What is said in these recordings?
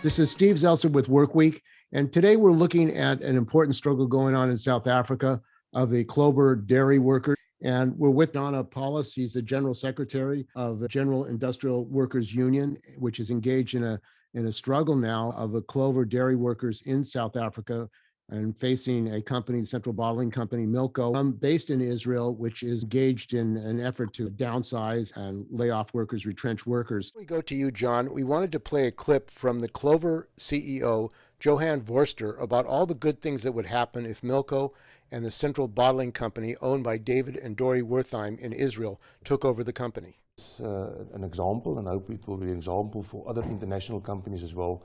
This is Steve Zeltzer with Workweek, and today we're looking at an important struggle going on in South Africa of the Clover dairy workers. And we're with Appolis. He's the General Secretary of the General Industrial Workers Union, which is engaged in a struggle now of the Clover dairy workers in South Africa and facing a company, Central Bottling Company Milco, based in Israel, which is engaged in an effort to downsize and lay off workers, retrench workers. We go to you, John. We wanted to play a clip from the Clover CEO, Johan Vorster, about all the good things that would happen if Milco and the Central Bottling Company, owned by David and Dori Wertheim in Israel, took over the company. It's an example, and I hope it will be an example for other international companies as well,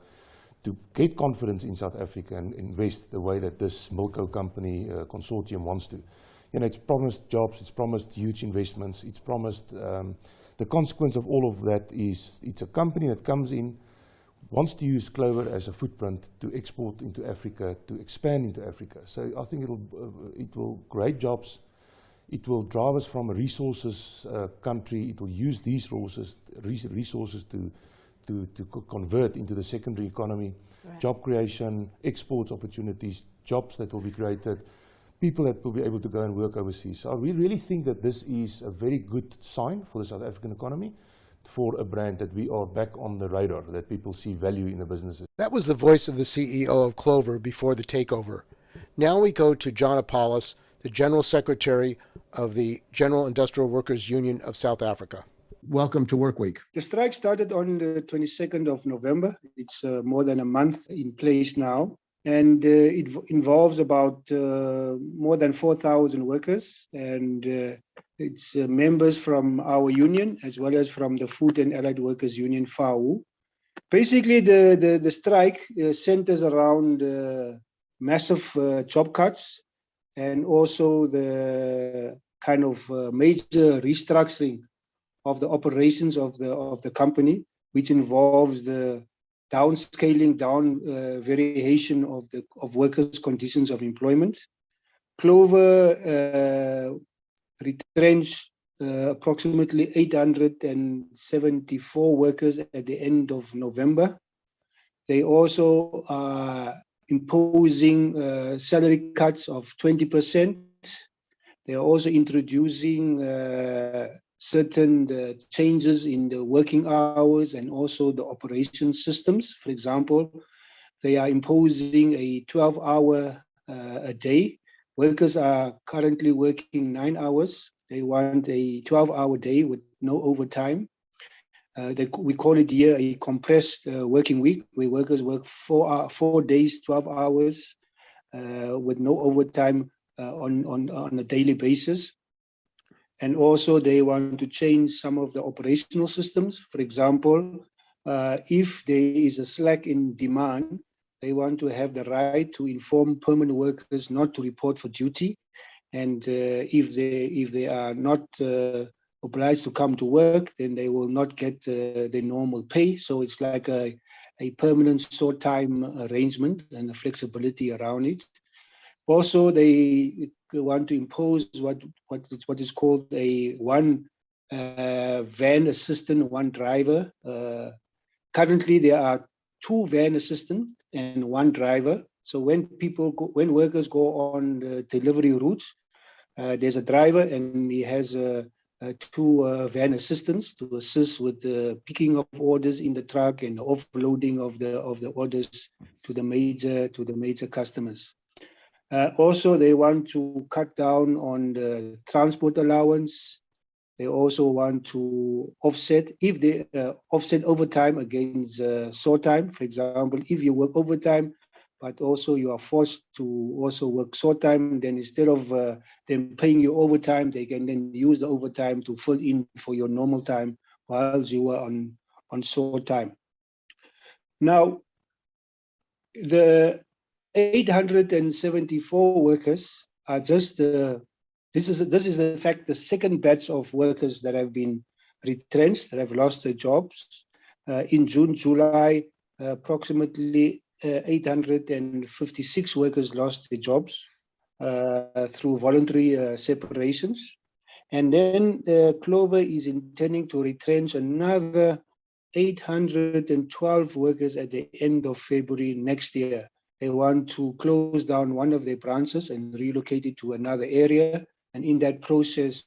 to get confidence in South Africa and invest the way that this Milco company consortium wants to. You know, it's promised jobs, it's promised huge investments, it's promised, the consequence of all of that is it's a company that comes in, wants to use Clover as a footprint to export into Africa, to expand into Africa. So I think it will create jobs, it will drive us from a resources country, it will use these resources to convert into the secondary economy, right. Job creation, exports opportunities, jobs that will be created, people that will be able to go and work overseas. So we really think that this is a very good sign for the South African economy, for a brand that we are back on the radar, that people see value in the businesses. That was the voice of the CEO of Clover before the takeover. Now we go to John Appolis, the General Secretary of the General Industrial Workers Union of South Africa. Welcome to Workweek. The strike started on the 22nd of November. It's more than a month in place now. And it involves about more than 4,000 workers. And it's members from our union, as well as from the Food and Allied Workers Union, FAWU. Basically, the strike centers around massive job cuts and also the kind of major restructuring of the operations of the company, which involves the downscaling, variation of workers' conditions of employment. Clover retrenched approximately 874 workers at the end of November. They also are imposing salary cuts of 20%. They are also introducing certain changes in the working hours and also the operation systems. For example, they are imposing a 12-hour a day. Workers are currently working 9 hours. They want a 12-hour day with no overtime. We call it here a compressed working week, where workers work 4 days, 12 hours with no overtime on a daily basis. And also they want to change some of the operational systems. For example, if there is a slack in demand, they want to have the right to inform permanent workers not to report for duty. And if they are not obliged to come to work, then they will not get the normal pay. So it's like a permanent short-time arrangement and a flexibility around it. Also, they want to impose what is called a one van assistant, one driver. Currently, there are 2 van assistants and 1 driver. So when workers go on the delivery routes, there's a driver and he has 2 van assistants to assist with the picking of orders in the truck and the offloading of the orders to the major customers. Also, they want to cut down on the transport allowance. They also want to offset, if they offset overtime against short time. For example, if you work overtime, but also you are forced to also work short time, then instead of them paying you overtime, they can then use the overtime to fill in for your normal time whilst you were on short time. Now, the 874 workers are just this is in fact the second batch of workers that have been retrenched, that have lost their jobs. In June, July, approximately 856 workers lost their jobs through voluntary separations. And then Clover is intending to retrench another 812 workers at the end of February next year. They want to close down one of their branches and relocate it to another area. And in that process,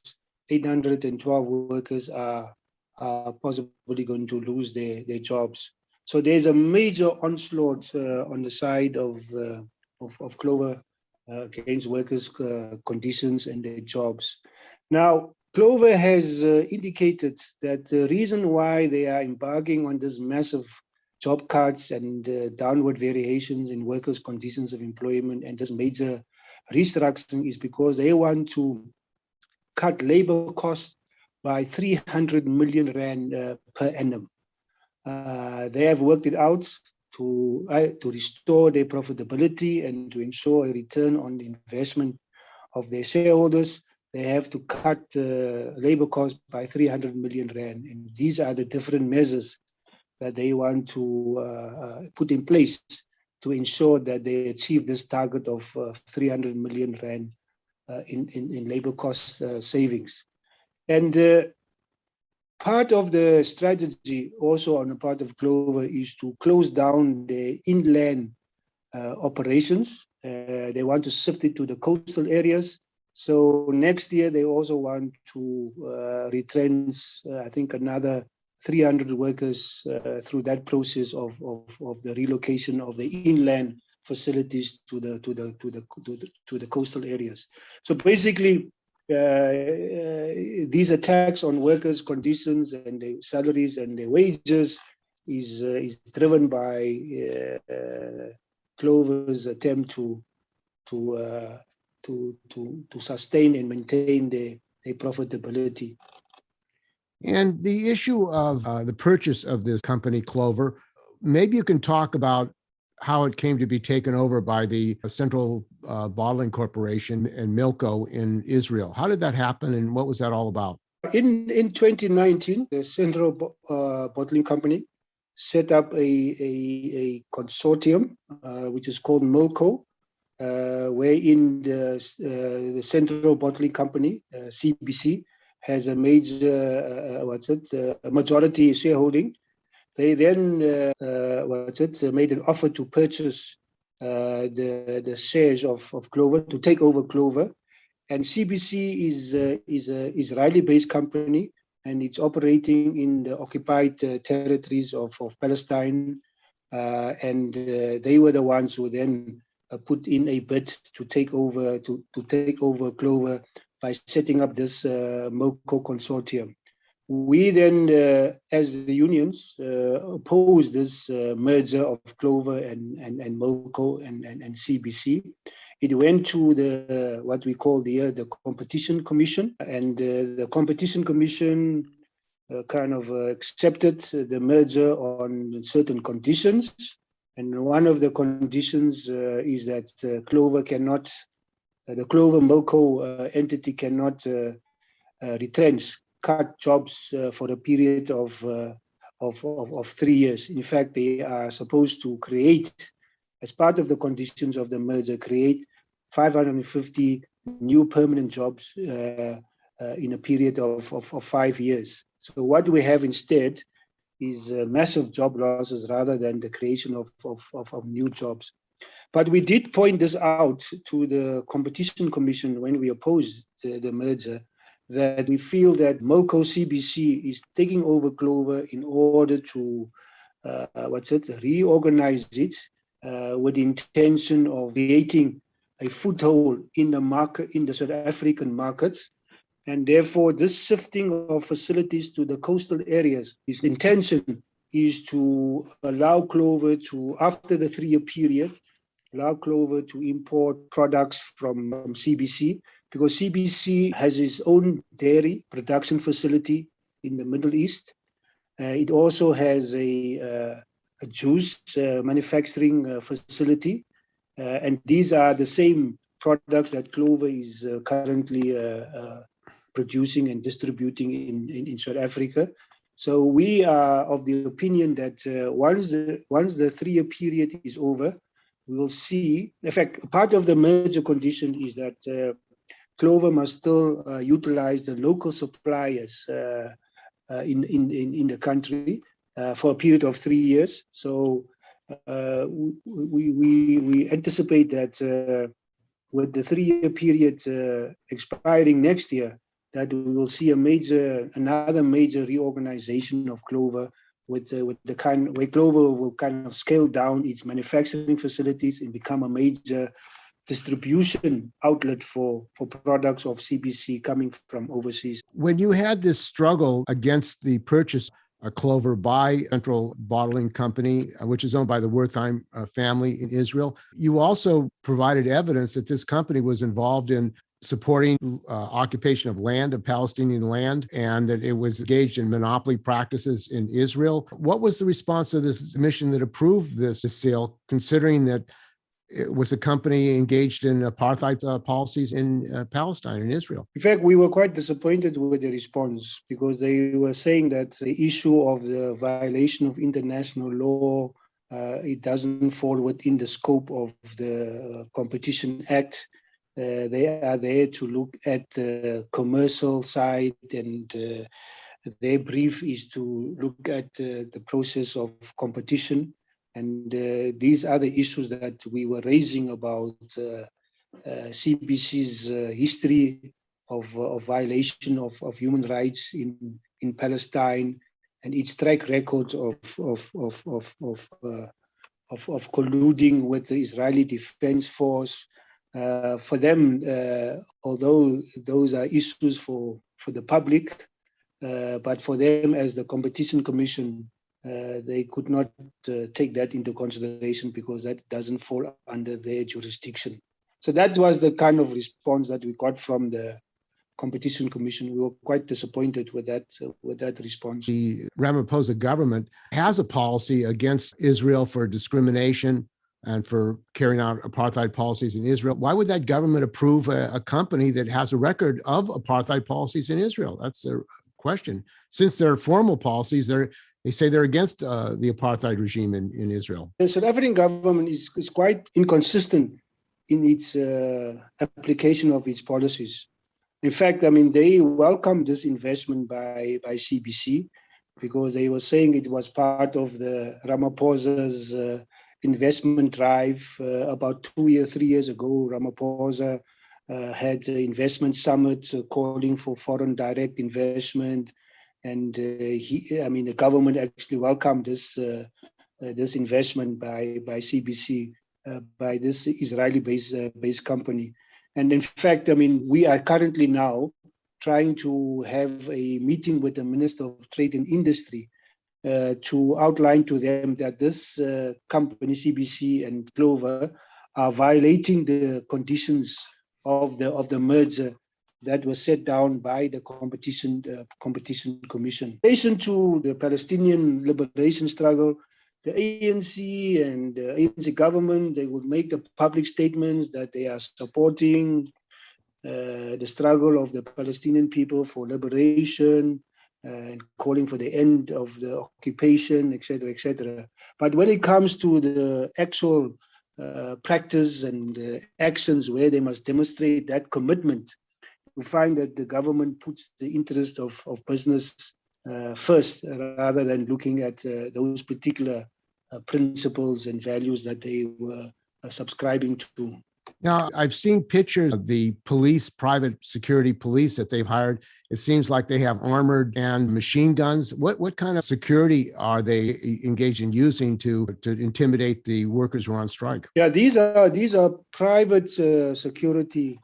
812 workers are possibly going to lose their jobs. So there's a major onslaught on the side of Clover against workers' conditions and their jobs. Now, Clover has indicated that the reason why they are embarking on this massive job cuts and downward variations in workers' conditions of employment and this major restructuring is because they want to cut labor costs by 300 million rand per annum. They have worked it out to restore their profitability and to ensure a return on the investment of their shareholders. They have to cut labor costs by 300 million rand. And these are the different measures that they want to put in place to ensure that they achieve this target of 300 million rand in labor cost savings. And part of the strategy also on the part of Clover is to close down the inland operations. They want to shift it to the coastal areas. So next year, they also want to retrench, I think, another 300 workers through that process of the relocation of the inland facilities to the coastal areas. So basically, these attacks on workers' conditions and their salaries and their wages is driven by Clover's attempt to sustain and maintain their profitability. And the issue of the purchase of this company, Clover, maybe you can talk about how it came to be taken over by the Central Bottling Corporation and Milco in Israel. How did that happen, and what was that all about? In 2019, the Central Bottling Company set up a consortium, which is called Milco, wherein the Central Bottling Company, CBC, has a major, a majority shareholding. They then, made an offer to purchase the shares of Clover, to take over Clover. And CBC is an Israeli-based company, and it's operating in the occupied territories of Palestine. And they were the ones who then put in a bid to take over Clover by setting up this Milco consortium. We then, as the unions, opposed this merger of Clover and Milco and CBC. It went to the what we call the Competition Commission, and the Competition Commission kind of accepted the merger on certain conditions. And one of the conditions is that Clover cannot, the Clover Milco entity cannot cut jobs for a period of 3 years. In fact, they are supposed to create, as part of the conditions of the merger, create 550 new permanent jobs in a period of 5 years. So what we have instead is massive job losses rather than the creation of new jobs. But we did point this out to the Competition Commission when we opposed the merger, that we feel that Milco CBC is taking over Clover in order to reorganize it with the intention of creating a foothold in the market, in the South African markets. And therefore, this shifting of facilities to the coastal areas, its intention is to allow Clover to, after the 3-year period, allow Clover to import products from CBC, because CBC has its own dairy production facility in the Middle East. It also has a juice manufacturing facility. And these are the same products that Clover is currently producing and distributing in South Africa. So we are of the opinion that once the 3-year period is over, we will see, in fact, part of the merger condition is that Clover must still utilize the local suppliers in the country. for a period of 3 years. So we anticipate that with the 3-year period expiring next year, that we will see another major reorganization of Clover, with the kind where Clover will kind of scale down its manufacturing facilities and become a major distribution outlet for products of CBC coming from overseas. When you had this struggle against the purchase of Clover by Central Bottling Company, which is owned by the Wertheim family in Israel, you also provided evidence that this company was involved in supporting occupation of land, of Palestinian land, and that it was engaged in monopoly practices in Israel. What was the response of this mission that approved this sale, considering that it was a company engaged in apartheid policies in Palestine and Israel? In fact, we were quite disappointed with the response, because they were saying that the issue of the violation of international law, it doesn't fall within the scope of the Competition Act. They are there to look at the commercial side, and their brief is to look at the process of competition. And these are the issues that we were raising about CBC's history of violation of human rights in Palestine, and its track record of colluding with the Israeli Defense Force. For them, although those are issues for the public, but for them as the Competition Commission, they could not take that into consideration, because that doesn't fall under their jurisdiction. So that was the kind of response that we got from the Competition Commission. We were quite disappointed with that response. The Ramaphosa government has a policy against Israel for discrimination and for carrying out apartheid policies in Israel. Why would that government approve a company that has a record of apartheid policies in Israel? That's the question. Since their formal policies, they say they're against the apartheid regime in Israel. The South African government is quite inconsistent in its application of its policies. In fact, I mean, they welcomed this investment by CBC, because they were saying it was part of the Ramaphosa's investment drive. About 3 years ago, Ramaphosa had an investment summit calling for foreign direct investment, and the government actually welcomed this investment by CBC, by this Israeli-based company. And in fact, I mean, we are currently now trying to have a meeting with the Minister of Trade and Industry to outline to them that this company, CBC and Clover, are violating the conditions of the merger that was set down by the Competition Commission. In relation to the Palestinian liberation struggle, the ANC and the ANC government, they would make the public statements that they are supporting the struggle of the Palestinian people for liberation, and calling for the end of the occupation, etc., etc. But when it comes to the actual practice and actions where they must demonstrate that commitment, you find that the government puts the interest of business first, rather than looking at those particular principles and values that they were subscribing to. Now, I've seen pictures of the police, private security police that they've hired. It seems like they have armored and machine guns. What kind of security are they engaged in using to intimidate the workers who are on strike? Yeah, these are private security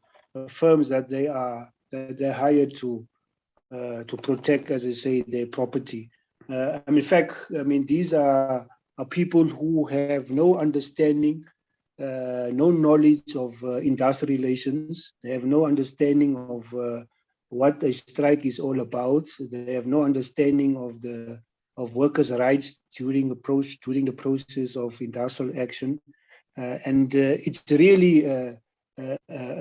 firms that they're hired to protect, as I say, their property. In fact, these are people who have no understanding, no knowledge of industrial relations. They have no understanding of what a strike is all about. They have no understanding of workers' rights during the process of industrial action, and it's really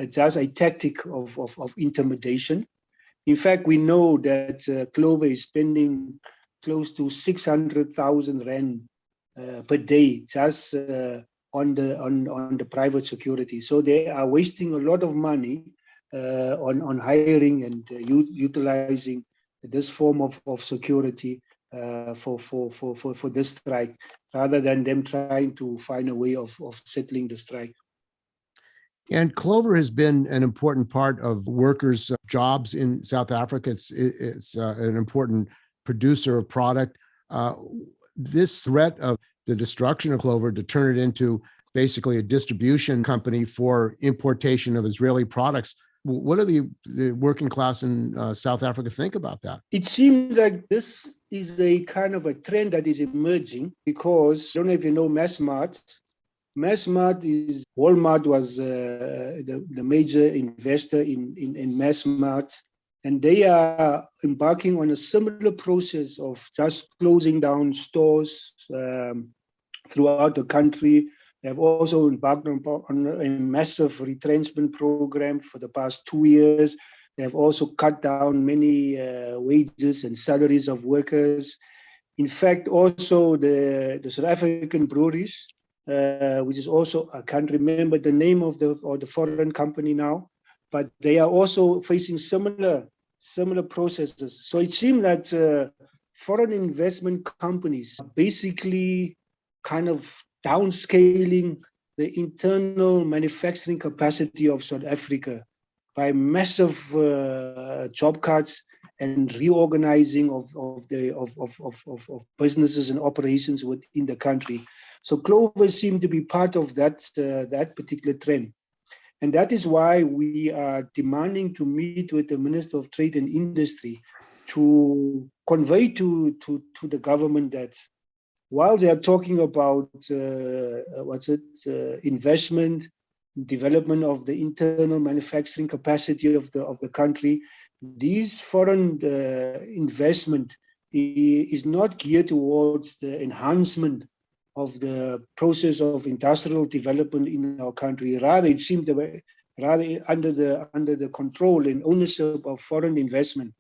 just a tactic of intimidation. In fact, we know that Clover is spending close to 600,000 rand per day just on the private security. So they are wasting a lot of money on hiring and utilizing this form of security. for this strike, rather than them trying to find a way of settling the strike. And Clover has been an important part of workers' jobs in South Africa. It's an important producer of product. This threat of the destruction of Clover to turn it into basically a distribution company for importation of Israeli products. What do the working class in South Africa think about that? It seems like this is a kind of a trend that is emerging because, I don't know if you know Massmart. Massmart is, Walmart was the major investor in Massmart, and they are embarking on a similar process of just closing down stores throughout the country. They have also embarked on a massive retrenchment program for the past 2 years. They have also cut down many wages and salaries of workers. In fact, also the South African breweries, which is also, I can't remember the name of the foreign company now, but they are also facing similar processes. So it seems that foreign investment companies are basically kind of downscaling the internal manufacturing capacity of South Africa by massive job cuts and reorganizing of businesses and operations within the country. So Clover seemed to be part of that particular trend. And that is why we are demanding to meet with the Minister of Trade and Industry to convey to the government that while they are talking about investment, development of the internal manufacturing capacity of the country, these foreign investment is not geared towards the enhancement of the process of industrial development in our country. Rather, it seemed to be under the control and ownership of foreign investment.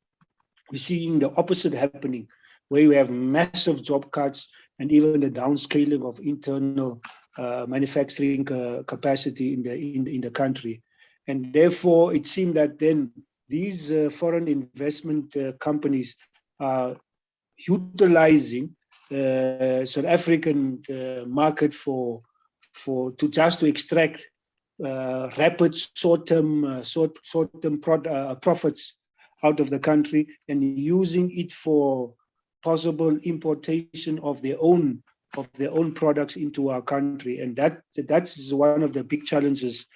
We're seeing the opposite happening, where we have massive job cuts and even the downscaling of internal manufacturing capacity in the country. And therefore, it seemed that then these foreign investment companies are utilizing South African market to extract rapid short-term profits out of the country and using it for possible importation of their own products into our country. And that's one of the big challenges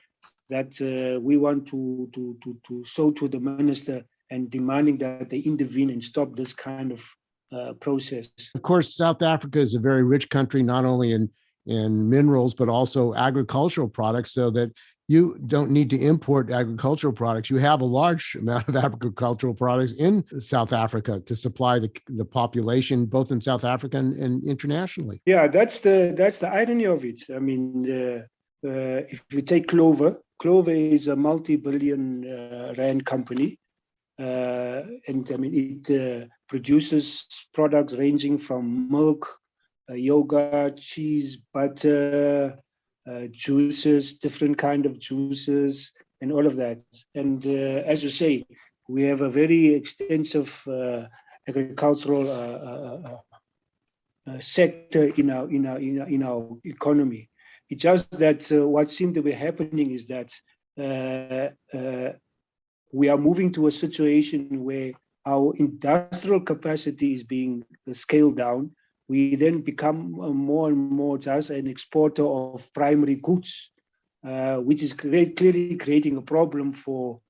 that we want to show to the minister, and demanding that they intervene and stop this kind of process. Of course, South Africa is a very rich country, not only in minerals, but also agricultural products, so that you don't need to import agricultural products. You have a large amount of agricultural products in South Africa to supply the population, both in South Africa and internationally. Yeah, that's the irony of it. I mean, if you take Clover is a multi-billion rand company. And I mean, it produces products ranging from milk, yogurt, cheese, butter, juices, different kind of juices, and all of that. And as you say, we have a very extensive agricultural sector in our economy. It's just that what seemed to be happening is that we are moving to a situation where our industrial capacity is being scaled down. We then become more and more just an exporter of primary goods, which is clearly creating a problem for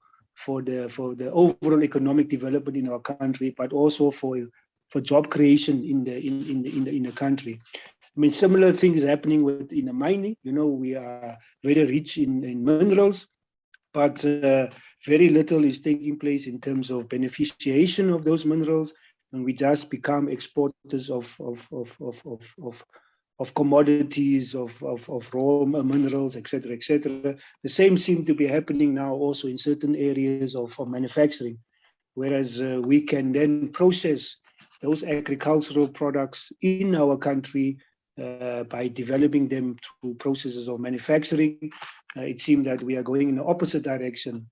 the overall economic development in our country, but also for job creation in the country. I mean, similar thing is happening in the mining. You know, we are very rich in minerals, but very little is taking place in terms of beneficiation of those minerals, and we just become exporters of commodities, of raw minerals, etc., etc. The same seems to be happening now also in certain areas of manufacturing, whereas we can then process those agricultural products in our country by developing them through processes of manufacturing. It seems that we are going in the opposite direction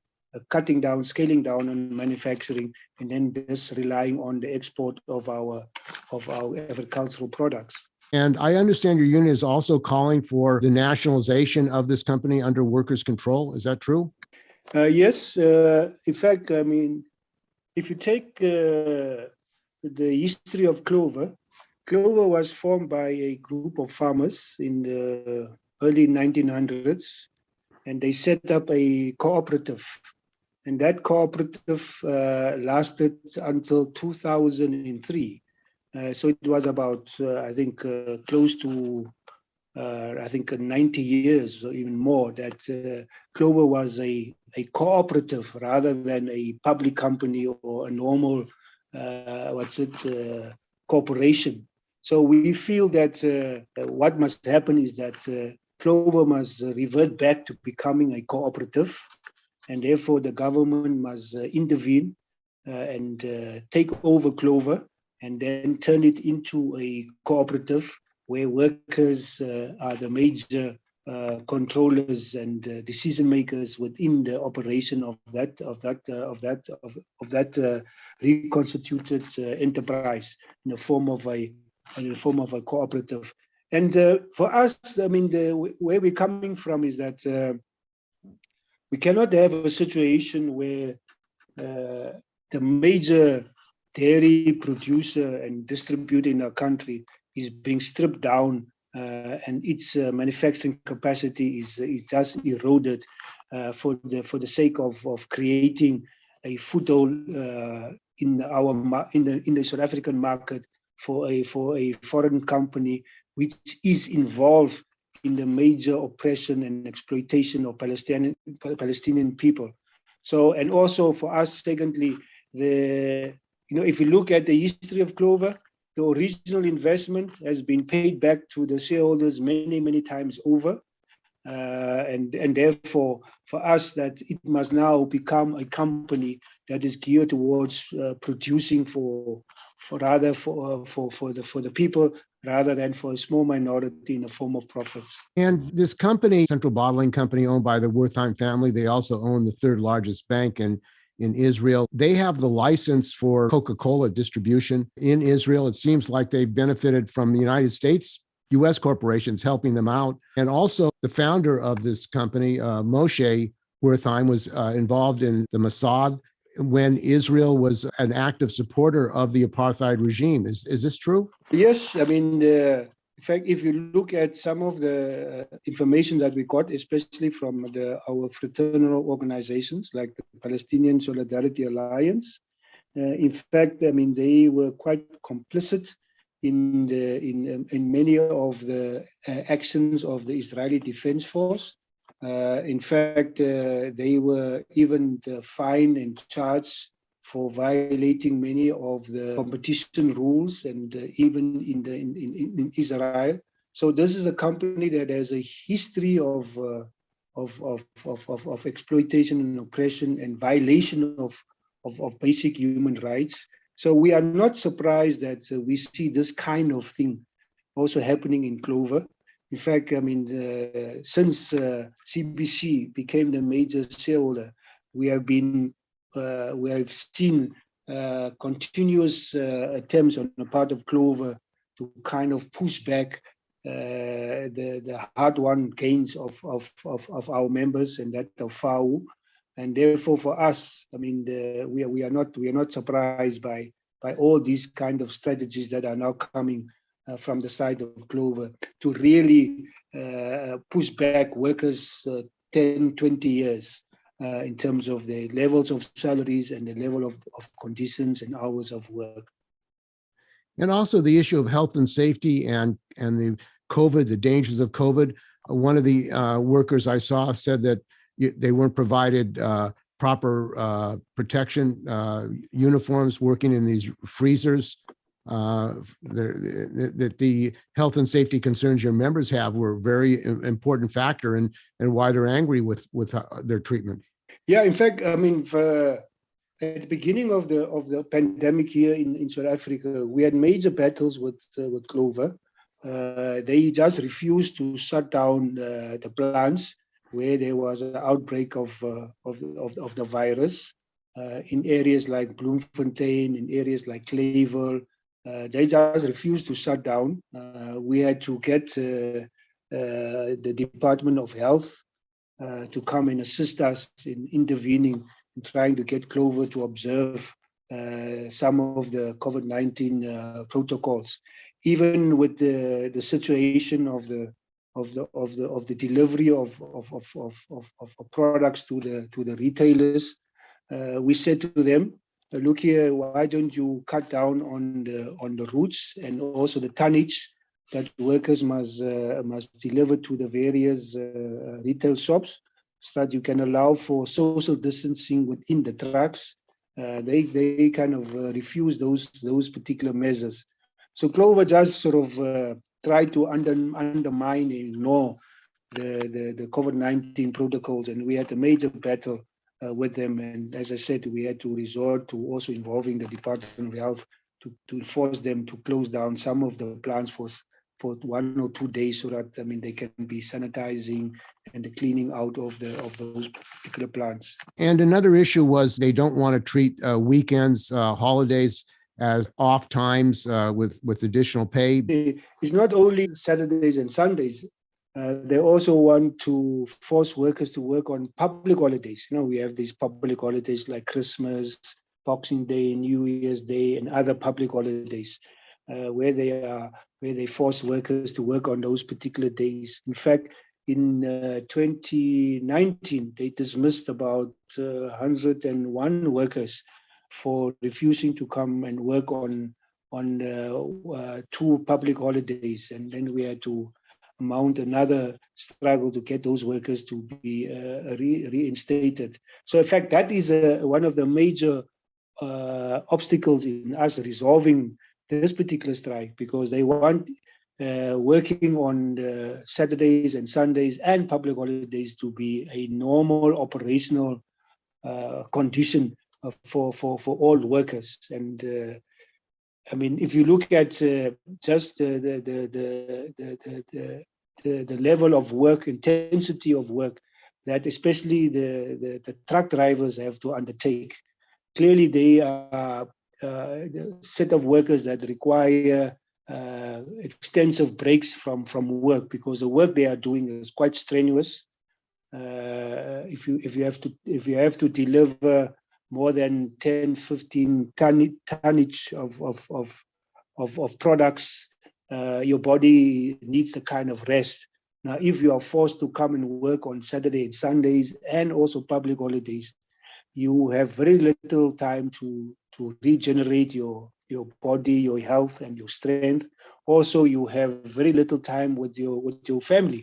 cutting down, scaling down on manufacturing, and then just relying on the export of our agricultural products. And I understand your union is also calling for the nationalization of this company under workers' control. Is that true? Yes. In fact, I mean, if you take the history of Clover, Clover was formed by a group of farmers in the early 1900s, and they set up a cooperative. And that cooperative lasted until 2003. So it was about, I think, close to, 90 years or even more that Clover was a cooperative rather than a public company or a normal, corporation. So we feel that what must happen is that Clover must revert back to becoming a cooperative, and therefore the government must intervene and take over Clover and then turn it into a cooperative where workers are the major controllers and decision makers within the operation of that reconstituted enterprise in the form of a cooperative. And for us, I mean, where we're coming from is that we cannot have a situation where the major dairy producer and distributor in our country is being stripped down and its manufacturing capacity is just eroded for the sake of creating a foothold in the South African market for a foreign company which is involved in the major oppression and exploitation of Palestinian people. So, and also for us, secondly, if you look at the history of Clover, the original investment has been paid back to the shareholders many times over. And therefore, for us, that it must now become a company that is geared towards producing for the people rather than for a small minority in the form of profits. And this company, Central Bottling Company, owned by the Wertheim family, they also own the third largest bank in Israel. They have the license for Coca-Cola distribution in Israel. It seems like they've benefited from the United States, U.S. corporations helping them out. And also the founder of this company, Moshe Wertheim, was involved in the Mossad when Israel was an active supporter of the apartheid regime. Is this true? Yes. I mean, in fact, if you look at some of the information that we got, especially from our fraternal organizations like the Palestinian Solidarity Alliance, in fact, I mean, they were quite complicit in many of the actions of the Israeli Defense Force. In fact, they were even fined and charged for violating many of the competition rules, and even in Israel. So this is a company that has a history of exploitation and oppression and violation of basic human rights. So we are not surprised that we see this kind of thing also happening in Clover. In fact, I mean, since CBC became the major shareholder, we have seen continuous attempts on the part of Clover to kind of push back the hard-won gains of our members and that of FAWU. And therefore, for us, I mean, we are not surprised by all these kind of strategies that are now coming from the side of Clover to really push back workers 10, 20 years in terms of the levels of salaries and the level of conditions and hours of work. And also the issue of health and safety and the COVID, the dangers of COVID. One of the workers I saw said that they weren't provided proper protection uniforms working in these freezers. That the health and safety concerns your members have were a very important factor and why they're angry with their treatment. Yeah, in fact, I mean, at the beginning of the pandemic here in South Africa, we had major battles with Clover. They just refused to shut down the plants. where there was an outbreak of the virus in areas like Bloemfontein, in areas like Cleveland. They just refused to shut down. We had to get the Department of Health to come and assist us in intervening and trying to get Clover to observe some of the COVID-19 protocols. Even with the situation of the delivery of products to the retailers, we said to them, look here, why don't you cut down on the routes and also the tonnage that workers must deliver to the various retail shops, so that you can allow for social distancing within the trucks. They kind of refuse those particular measures. So Clover just sort of tried to undermine and ignore the COVID-19 protocols, and we had a major battle with them. And as I said, we had to resort to also involving the Department of Health to force them to close down some of the plants for 1 or 2 days, so that they can be sanitizing and the cleaning out of those particular plants. And another issue was they don't want to treat weekends, holidays as off times with additional pay. It's not only Saturdays and Sundays. They also want to force workers to work on public holidays. We have these public holidays like Christmas, Boxing Day, New Year's Day, and other public holidays where they force workers to work on those particular days. In fact, in 2019, they dismissed about 101 workers for refusing to come and work on 2 public holidays, and then we had to mount another struggle to get those workers to be reinstated. So in fact, that is one of the major obstacles in us resolving this particular strike, because they want working on Saturdays and Sundays and public holidays to be a normal operational condition for all workers. And if you look at just the level of work, intensity of work that especially the truck drivers have to undertake, clearly they are the set of workers that require extensive breaks from work, because the work they are doing is quite strenuous. If you have to deliver more than 10, 15 tonnage of products, your body needs the kind of rest. Now, if you are forced to come and work on Saturday and Sundays and also public holidays, you have very little time to regenerate your body, your health, and your strength. Also, you have very little time with your family,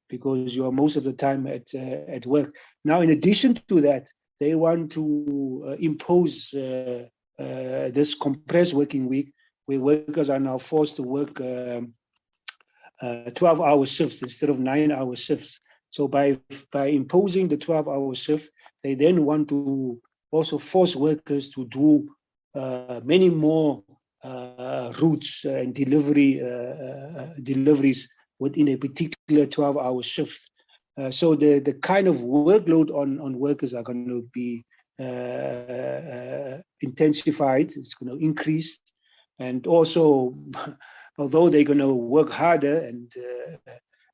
because you are most of the time at work. Now, in addition to that, they want to impose this compressed working week, where workers are now forced to work 12-hour shifts instead of 9-hour shifts. So by imposing the 12-hour shift, they then want to also force workers to do many more routes and deliveries within a particular 12-hour shift. So the kind of workload on workers are going to be intensified. It's going to increase. And also, although they're going to work harder, and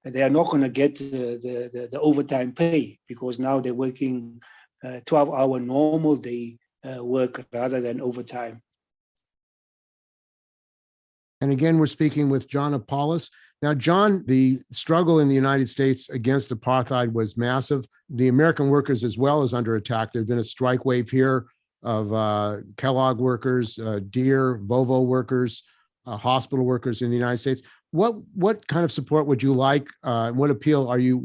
they are not going to get the overtime pay, because now they're working 12-hour normal day work rather than overtime. And again, we're speaking with John Appolis. Now, John, the struggle in the United States against apartheid was massive. The American workers as well is under attack. There's been a strike wave here of Kellogg workers, Deere, Volvo workers, hospital workers in the United States. What kind of support would you like? What appeal are you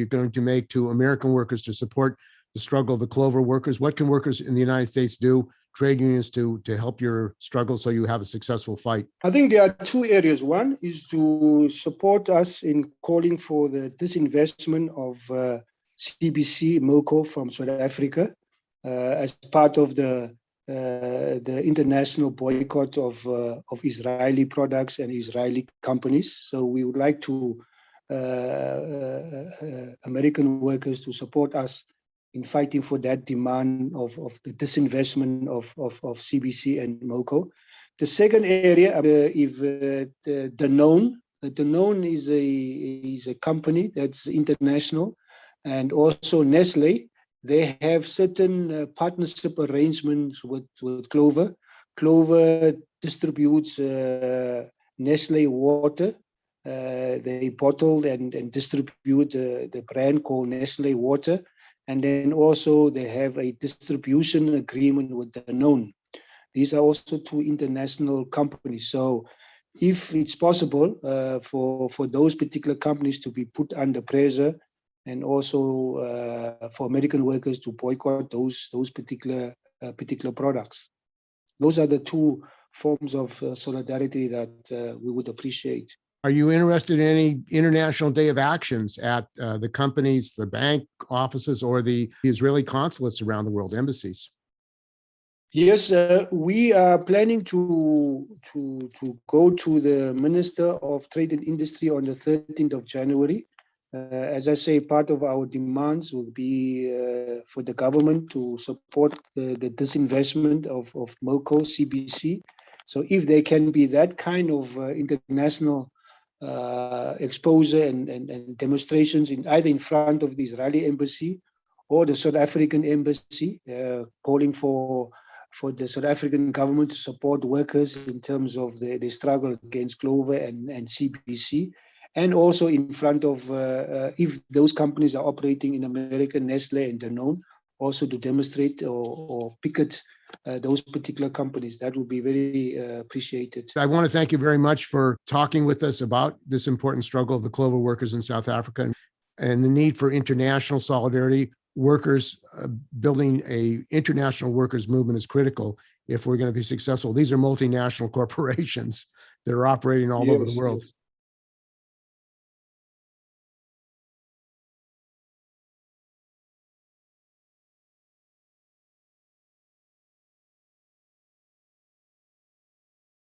going to make to American workers to support the struggle of the Clover workers? What can workers in the United States do, trade unions, to help your struggle so you have a successful fight? I think there are 2 areas. One is to support us in calling for the disinvestment of CBC Milco from South Africa as part of the international boycott of Israeli products and Israeli companies. So we would like to American workers to support us in fighting for that demand of the disinvestment of CBC and Milco. The second area, if the known is a company that's international, and also Nestle. They have certain partnership arrangements with Clover. Clover distributes Nestle water. They bottle and distribute the brand called Nestle Water. And then also they have a distribution agreement with Danone. These are also two international companies. So if it's possible for those particular companies to be put under pressure, and also for American workers to boycott those particular products. Those are the two forms of solidarity that we would appreciate. Are you interested in any international day of actions at the companies, the bank offices, or the Israeli consulates around the world, embassies? Yes, we are planning to go to the Minister of Trade and Industry on the 13th of January. As I say, part of our demands will be for the government to support the disinvestment of Milco, CBC. So if there can be that kind of international exposure and demonstrations either in front of the Israeli embassy or the South African embassy, calling for the South African government to support workers in terms of the struggle against Clover and CBC. And also in front of, if those companies are operating in America, Nestle and Danone, also to demonstrate or picket those particular companies. That would be very appreciated. I want to thank you very much for talking with us about this important struggle of the Clover workers in South Africa and the need for international solidarity. Workers building an international workers movement is critical if we're going to be successful. These are multinational corporations that are operating all over the world. Yes.